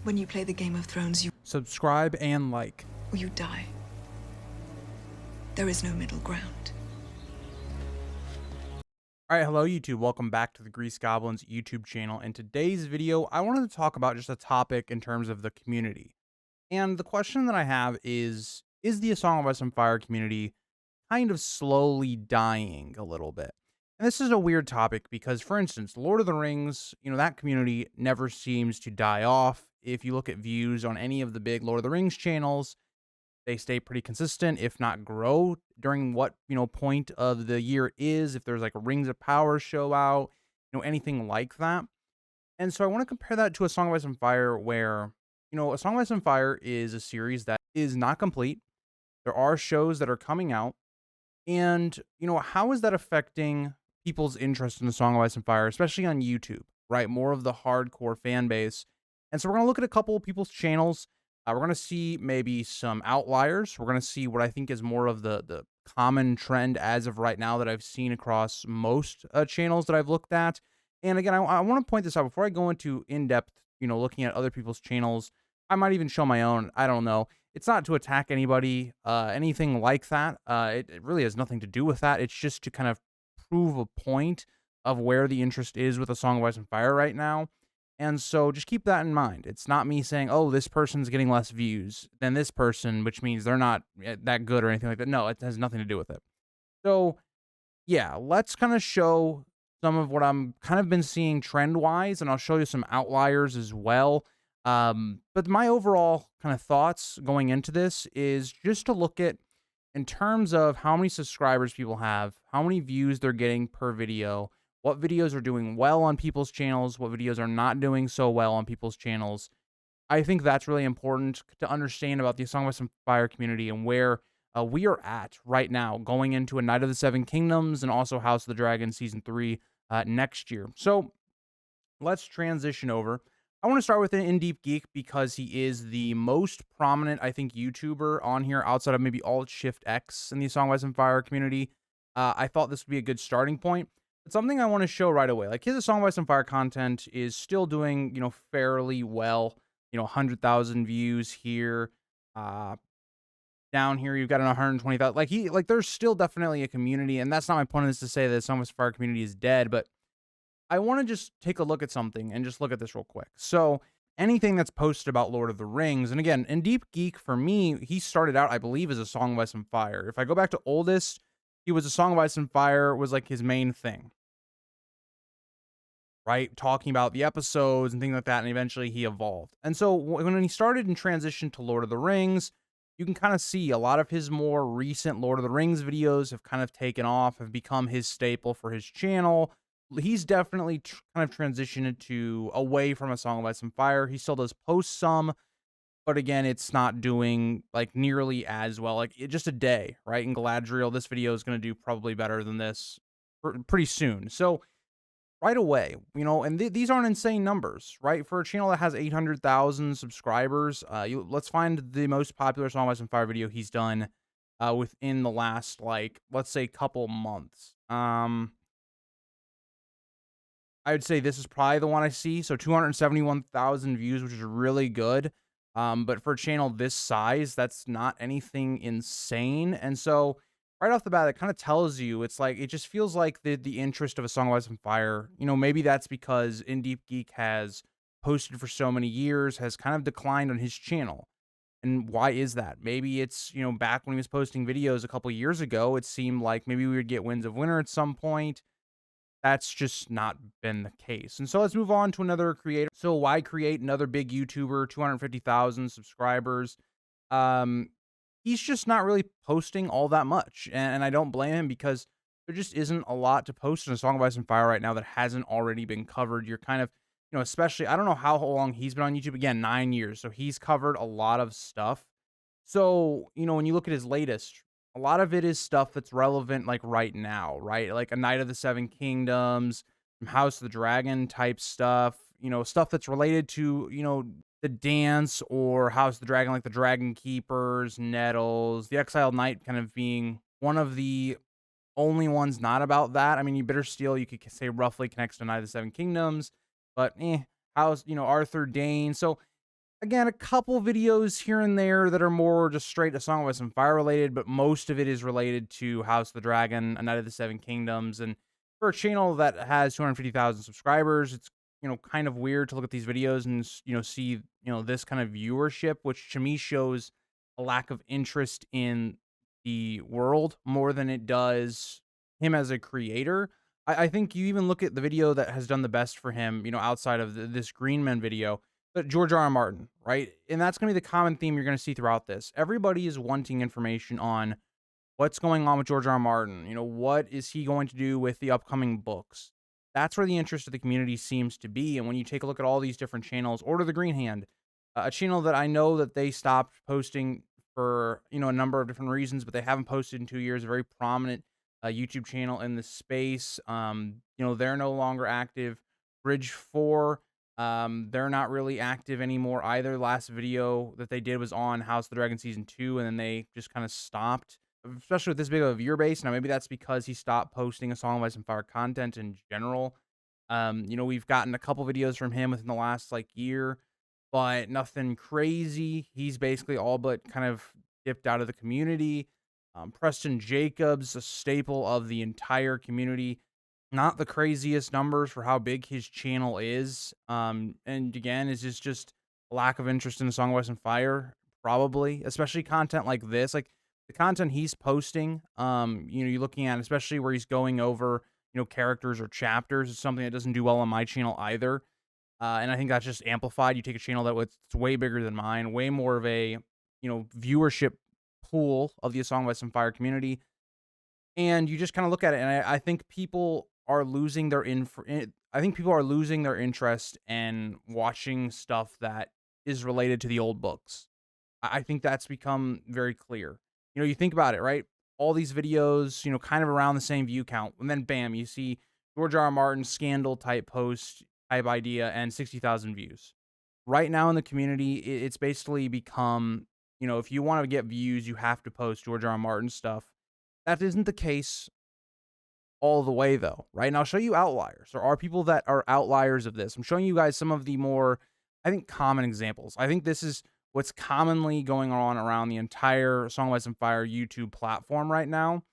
When you play the Game of Thrones, Subscribe and like. or you die. There is no middle ground. All right, hello YouTube. Welcome back to the Grease Goblins YouTube channel. In today's video, I wanted to talk about just a topic in terms of the community. And the question that I have is the A Song of Ice and Fire community kind of slowly dying a little bit? And this is a weird topic because, for instance, Lord of the Rings, that community never seems to die off. If you look at views on any of the big Lord of the Rings channels, they stay pretty consistent, if not grow during what, point of the year it is, if there's like a Rings of Power show out, anything like that. And so I want to compare that to A Song of Ice and Fire, where, A Song of Ice and Fire is a series that is not complete. There are shows that are coming out. And, how is that affecting people's interest in The Song of Ice and Fire, especially on YouTube, right? More of the hardcore fan base. And so we're going to look at a couple of people's channels. We're going to see maybe some outliers. We're going to see what I think is more of the common trend as of right now that I've seen across most channels that I've looked at. And again, I want to point this out before I go into in-depth, looking at other people's channels. I might even show my own. I don't know. It's not to attack anybody, anything like that. It really has nothing to do with that. It's just to kind of prove a point of where the interest is with A Song of Ice and Fire right now. And so just keep that in mind. It's not me saying, oh, this person's getting less views than this person, which means they're not that good or anything like that. No, it has nothing to do with it. So, yeah, let's kind of show some of what I'm kind of been seeing trend-wise, and I'll show you some outliers as well. But my overall kind of thoughts going into this is just to look at, in terms of how many subscribers people have, how many views they're getting per video, what videos are doing well on people's channels, what videos are not doing so well on people's channels. I think that's really important to understand about the Song of Ice and Fire community and where we are at right now, going into A Night of the Seven Kingdoms and also House of the Dragon Season 3 next year. So let's transition over. I want to start with in Deep Geek because he is the most prominent, I think, YouTuber on here outside of maybe Alt Shift X in the Song of Ice and Fire community. I thought this would be a good starting point. But something I want to show right away, like his Song of Ice and Fire content is still doing, fairly well. 100,000 views here. Down here, you've got an 120,000. Like there's still definitely a community, and that's not my point of this to say that the Song of Ice and Fire community is dead, but I want to just take a look at something and just look at this real quick. So anything that's posted about Lord of the Rings, and again, in Deep Geek, for me, he started out, I believe, as A Song of Ice and Fire. If I go back to oldest, he was A Song of Ice and Fire was like his main thing, right? Talking about the episodes and things like that, and eventually he evolved. And so when he started and transitioned to Lord of the Rings, you can kind of see a lot of his more recent Lord of the Rings videos have kind of taken off, have become his staple for his channel. He's definitely kind of transitioned to away from A Song of Ice and Fire. He still does post some, but again, it's not doing like nearly as well. Like just a day, right? In Galadriel, this video is going to do probably better than this pretty soon. So right away, and these aren't insane numbers, right? For a channel that has 800,000 subscribers, let's find the most popular Song of Ice and Fire video he's done within the last, like, let's say couple months. I would say this is probably the one I see. So 271,000 views, which is really good. But for a channel this size, that's not anything insane. And so right off the bat, it kind of tells you, it's like, it just feels like the interest of A Song of Ice and Fire, maybe that's because In Deep Geek has posted for so many years, has kind of declined on his channel. And why is that? Maybe it's, back when he was posting videos a couple years ago, it seemed like maybe we would get Winds of Winter at some point. That's just not been the case. And so let's move on to another creator. So WhyCreate, another big YouTuber, 250,000 subscribers. He's just not really posting all that much. And I don't blame him because there just isn't a lot to post in A Song of Ice and Fire right now that hasn't already been covered. You're kind of, especially, I don't know how long he's been on YouTube. Again, 9 years. So he's covered a lot of stuff. So, when you look at his latest, a lot of it is stuff that's relevant, like, right now, right? Like A Night of the Seven Kingdoms, some House of the Dragon type stuff, stuff that's related to, the dance or House of the Dragon, like the Dragon Keepers, Nettles, the Exiled Knight kind of being one of the only ones not about that. I mean, you Bitter Steel, you could say roughly connects to Night of the Seven Kingdoms, but House, Arthur Dane. So Again, a couple videos here and there that are more just straight A Song of Ice and Fire related, but most of it is related to House of the Dragon, A Knight of the Seven Kingdoms, and for a channel that has 250,000 subscribers, it's, kind of weird to look at these videos and, see, this kind of viewership, which to me shows a lack of interest in the world more than it does him as a creator. I think you even look at the video that has done the best for him, outside of this Green Man video, but George R. R. Martin, right? And that's gonna be the common theme you're gonna see throughout this. Everybody is wanting information on what's going on with George R. R. Martin. What is he going to do with the upcoming books? That's where the interest of the community seems to be. And when you take a look at all these different channels, Order the Green Hand, a channel that I know that they stopped posting for a number of different reasons, but they haven't posted in 2 years. A very prominent YouTube channel in the space. They're no longer active. Bridge Four, they're not really active anymore either. Last video that they did was on House of the Dragon Season 2, and then they just kind of stopped, especially with this big of a viewer base. Now, maybe that's because he stopped posting A Song of Ice and Fire content in general. We've gotten a couple videos from him within the last year, but nothing crazy. He's basically all but kind of dipped out of the community. Preston Jacobs, a staple of the entire community, not the craziest numbers for how big his channel is. And again, is just a lack of interest in A Song of Ice and Fire, probably, especially content like this. Like the content he's posting, you're looking at, especially where he's going over, characters or chapters, is something that doesn't do well on my channel either. And I think that's just amplified. You take a channel that was way bigger than mine, way more of a, viewership pool of the A Song of Ice and Fire community, and you just kind of look at it, and I think people are losing their I think people are losing their interest in watching stuff that is related to the old books. I think that's become very clear. You think about it, right? All these videos, kind of around the same view count, and then bam, you see George R. R. Martin scandal type post type idea and 60,000 views. Right now in the community, it's basically become, if you want to get views, you have to post George R. R. Martin stuff. That isn't the case all the way though, right? And I'll show you outliers. There are people that are outliers of this. I'm showing you guys some of the more, I think, common examples. I think this is what's commonly going on around the entire Song of Ice and Fire YouTube platform right now,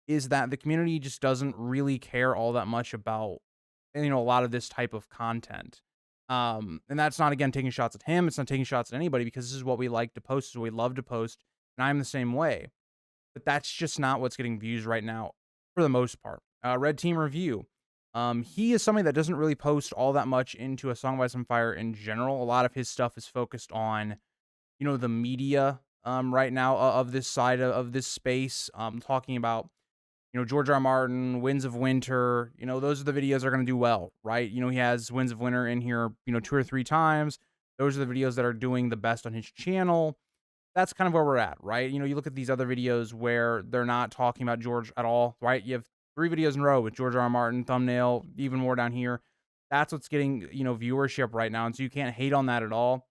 is that the community just doesn't really care all that much about, a lot of this type of content. And that's not, again, taking shots at him. It's not taking shots at anybody, because this is what we like to post, this is what we love to post, and I'm the same way. But that's just not what's getting views right now for the most part. Red Team Review. He is somebody that doesn't really post all that much into A Song of Ice and Fire in general. A lot of his stuff is focused on, the media right now of this side of this space. Talking about, George R. R. Martin, Winds of Winter. Those are the videos that are going to do well, right? He has Winds of Winter in here, 2 or 3 times. Those are the videos that are doing the best on his channel. That's kind of where we're at, right? You look at these other videos where they're not talking about George at all, right? You have 3 videos in a row with George R. R. Martin, thumbnail, even more down here. That's what's getting, viewership right now. And so you can't hate on that at all.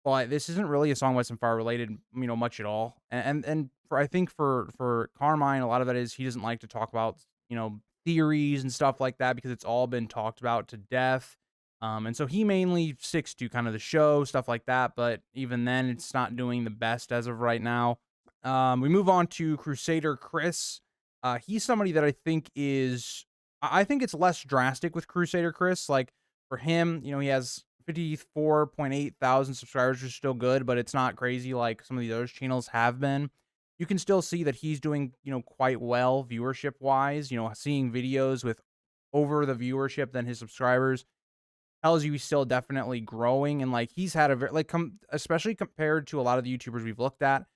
But this isn't really A Song of Ice and Fire related, much at all. And for, I think for Carmine, a lot of that is he doesn't like to talk about, theories and stuff like that, because it's all been talked about to death. And so he mainly sticks to kind of the show, stuff like that. But even then, it's not doing the best as of right now. We move on to Crusader Chris. He's somebody that I think I think it's less drastic with Crusader Chris. Like for him, he has 54.8 thousand subscribers, which is still good, but it's not crazy like some of the other channels have been. You can still see that he's doing, quite well viewership wise, seeing videos with over the viewership than his subscribers tells you he's still definitely growing. And he's had a very, especially compared to a lot of the YouTubers we've looked at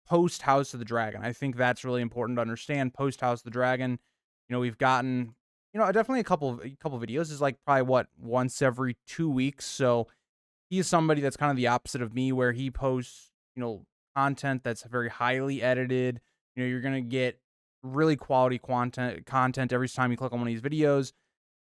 post House of the Dragon. I think that's really important to understand. Post House of the Dragon, we've gotten, definitely a couple videos. Is probably what, once every 2 weeks. So he's somebody that's kind of the opposite of me, where he posts, content that's very highly edited. You're gonna get really quality content every time you click on one of these videos.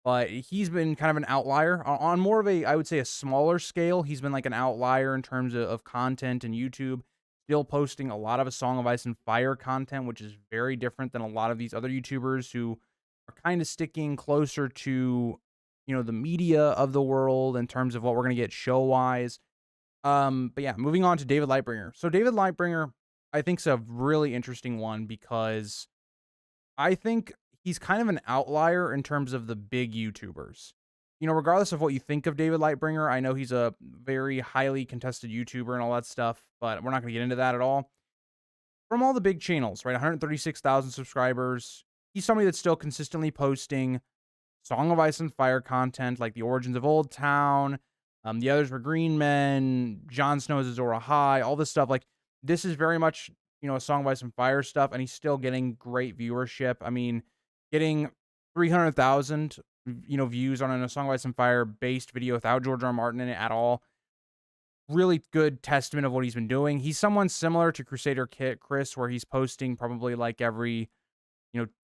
But he's been kind of an outlier on more of a, I would say, a smaller scale. He's been like an outlier in terms of content and YouTube, still posting a lot of A Song of Ice and Fire content, which is very different than a lot of these other YouTubers who are kind of sticking closer to, the media of the world in terms of what we're going to get show wise. But yeah, moving on to David Lightbringer. So David Lightbringer, I think, is a really interesting one because I think he's kind of an outlier in terms of the big YouTubers. Regardless of what you think of David Lightbringer, I know he's a very highly contested YouTuber and all that stuff, but we're not going to get into that at all. From all the big channels, right? 136,000 subscribers. He's somebody that's still consistently posting Song of Ice and Fire content, like the origins of Old Town. The others were Green Men, Jon Snow's Azor Ahai, all this stuff. Like, this is very much, a Song of Ice and Fire stuff, and he's still getting great viewership. I mean, getting 300,000, views on a Song of Ice and Fire based video without George R. R. Martin in it at all. Really good testament of what he's been doing. He's someone similar to Crusader Kit Chris, where he's posting probably like every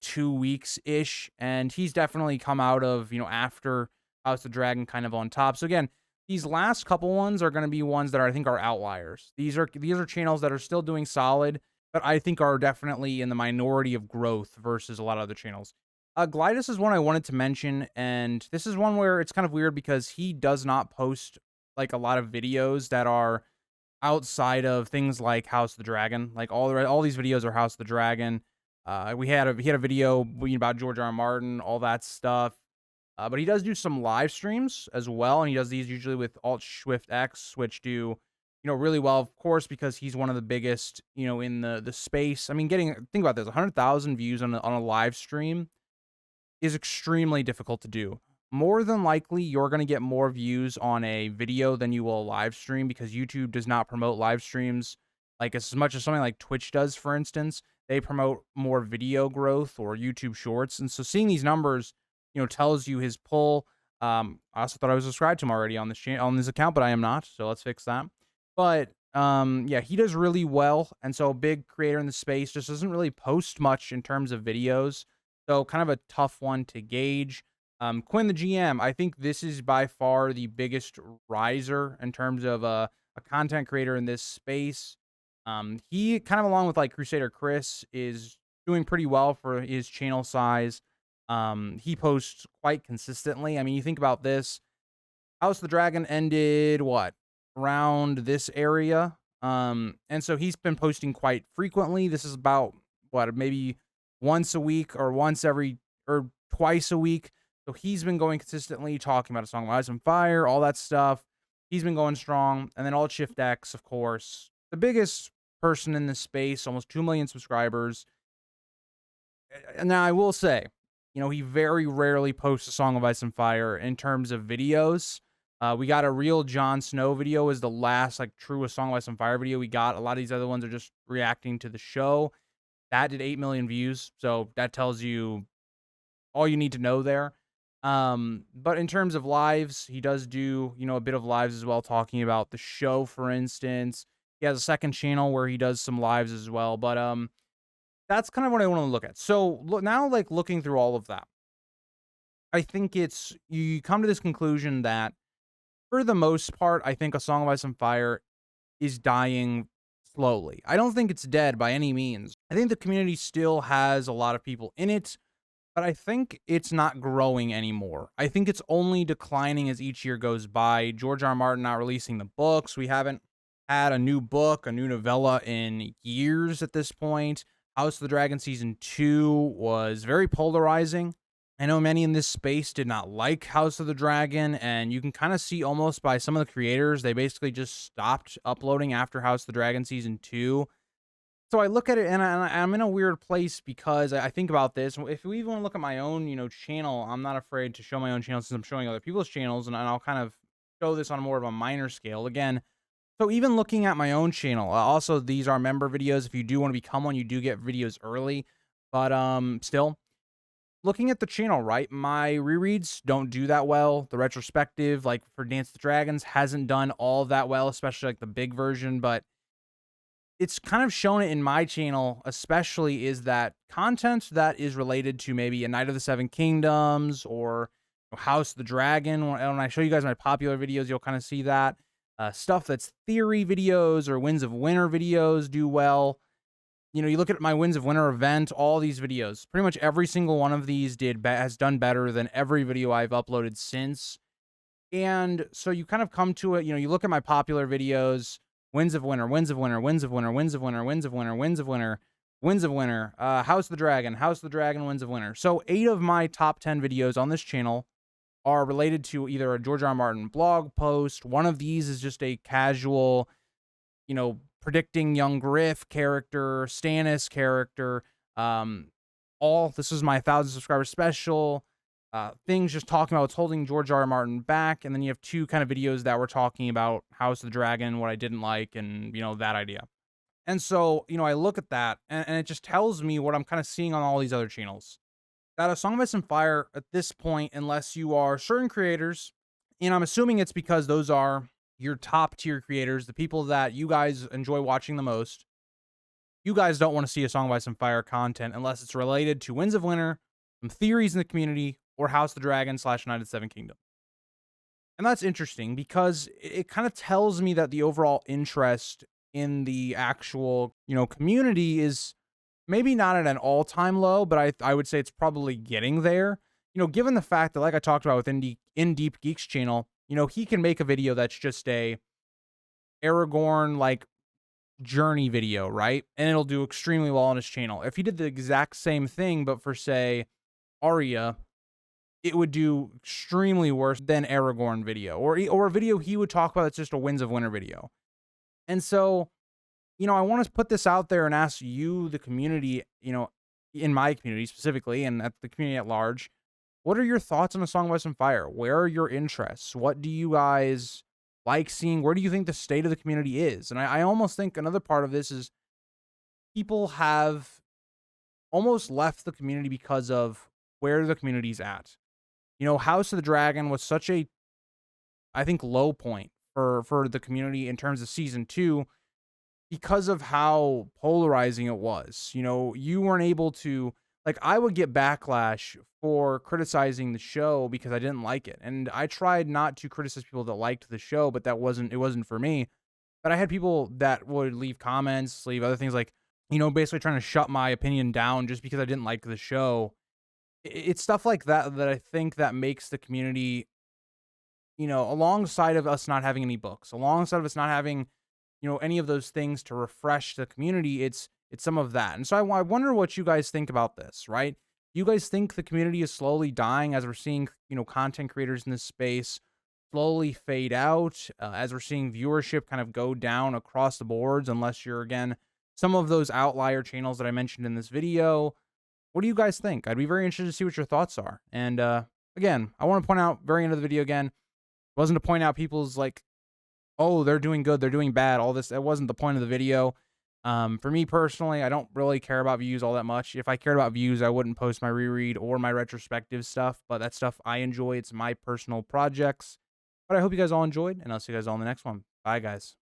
2 weeks ish. And he's definitely come out of, after House of the Dragon kind of on top. So again, these last couple ones are going to be ones that I think are outliers. These are channels that are still doing solid, but I think are definitely in the minority of growth versus a lot of other channels. Glidus is one I wanted to mention, and this is one where it's kind of weird because he does not post like a lot of videos that are outside of things like House of the Dragon. Like all these videos are House of the Dragon. He had a video about George R. R. Martin, all that stuff. But he does do some live streams as well, and he does these usually with Alt Swift X, which do really well, of course, because he's one of the biggest in the space. I mean, think about this: 100,000 views on a live stream is extremely difficult to do. More than likely, you're going to get more views on a video than you will a live stream because YouTube does not promote live streams like as much as something like Twitch does, for instance. They promote more video growth or YouTube Shorts, and so seeing these numbers, tells you his pull. I also thought I was subscribed to him already on this on this account, but I am not. So let's fix that. But yeah, he does really well, and so a big creator in the space just doesn't really post much in terms of videos. So kind of a tough one to gauge. Quinn the GM, I think this is by far the biggest riser in terms of a content creator in this space. He kind of along with like Crusader Chris is doing pretty well for his channel size. He posts quite consistently. I mean, you think about this. House of the Dragon ended what? Around this area. And so he's been posting quite frequently. This is about what, maybe once a week or twice a week. So he's been going consistently talking about A Song of Ice and Fire, all that stuff. He's been going strong. And then Alt Shift X, of course, the biggest person in this space, almost 2 million subscribers. And now I will say, he very rarely posts A Song of Ice and Fire in terms of videos. We got a real Jon Snow video as the last like true A Song of Ice and Fire video we got. A lot of these other ones are just reacting to the show. That did 8 million views. So that tells you all you need to know there. But in terms of lives, he does do, a bit of lives as well, talking about the show, for instance. He has a second channel where he does some lives as well. But that's kind of what I want to look at. So now, like looking through all of that, I think you come to this conclusion that for the most part, I think A Song of Ice and Fire is dying slowly. I don't think it's dead by any means. I think the community still has a lot of people in it, but I think it's not growing anymore. I think it's only declining as each year goes by. George R. R. Martin not releasing the books. We haven't had a new book, a new novella in years at this point. House of the Dragon Season 2 was very polarizing. I know many in this space did not like House of the Dragon, and you can kind of see almost by some of the creators, they basically just stopped uploading after House of the Dragon Season 2. So I look at it, and I'm in a weird place because I think about this. If we even want to look at my own, channel, I'm not afraid to show my own channel since I'm showing other people's channels, and I'll kind of show this on more of a minor scale. Again, so even looking at my own channel, also these are member videos. If you do want to become one, you do get videos early. But still, looking at the channel, right? My rereads don't do that well. The retrospective, like for Dance with the Dragons, hasn't done all that well, especially like the big version. But it's kind of shown it in my channel, especially, is that content that is related to maybe a Knight of the Seven Kingdoms or House of the Dragon. When I show you guys my popular videos, you'll kind of see that. Stuff that's theory videos or Winds of Winter videos do well. You look at my Winds of Winter event, all these videos, pretty much every single one of these has done better than every video I've uploaded since. And so you kind of come to it, you look at my popular videos, wins of winter, wins of winter, wins of winter, wins of winter, wins of winter, wins of winter, wins of winter, House the Dragon, wins of winter. So 8 of my top 10 videos on this channel are related to either a George R. R. Martin blog post. One of these is just a casual, predicting young Griff character, Stannis character. Um, this is my 1,000 subscriber special. Things just talking about what's holding George R. R. Martin back, and then you have 2 kind of videos that were talking about House of the Dragon, what I didn't like, and that idea. And so I look at that, and it just tells me what I'm kind of seeing on all these other channels. That A Song of Ice and Fire at this point, unless you are certain creators, and I'm assuming it's because those are your top tier creators, the people that you guys enjoy watching the most. You guys don't want to see A Song of Ice and Fire content unless it's related to Winds of Winter, some theories in the community, or House of the Dragon / United Seven Kingdom. And that's interesting because it kind of tells me that the overall interest in the actual, community is maybe not at an all-time low, but I would say it's probably getting there. Given the fact that, like I talked about with Deep Geek's channel, he can make a video that's just a Aragorn like journey video, right? And it'll do extremely well on his channel. If he did the exact same thing, but for say Arya, it would do extremely worse than Aragorn video, or a video he would talk about that's just a Winds of Winter video. And so, I want to put this out there and ask you, the community, in my community specifically, and at the community at large, what are your thoughts on A Song of Ice and Fire? Where are your interests? What do you guys like seeing? Where do you think the state of the community is? And I almost think another part of this is people have almost left the community because of where the community's at. House of the Dragon was such a, I think, low point for the community in terms of season 2 because of how polarizing it was. You weren't able to, like, I would get backlash for criticizing the show because I didn't like it. And I tried not to criticize people that liked the show, but it wasn't for me. But I had people that would leave comments, leave other things like, basically trying to shut my opinion down just because I didn't like the show. It's stuff like that I think that makes the community, alongside of us not having any books, alongside of us not having, any of those things to refresh the community, it's some of that. And so I wonder what you guys think about this, right? You guys think the community is slowly dying as we're seeing, content creators in this space slowly fade out, as we're seeing viewership kind of go down across the boards, unless you're, again, some of those outlier channels that I mentioned in this video. What do you guys think? I'd be very interested to see what your thoughts are. And again, I want to point out, very end of the video again, wasn't to point out people's like, oh, they're doing good, they're doing bad, all this. That wasn't the point of the video. For me personally, I don't really care about views all that much. If I cared about views, I wouldn't post my reread or my retrospective stuff, but that stuff I enjoy. It's my personal projects. But I hope you guys all enjoyed, and I'll see you guys all in the next one. Bye, guys.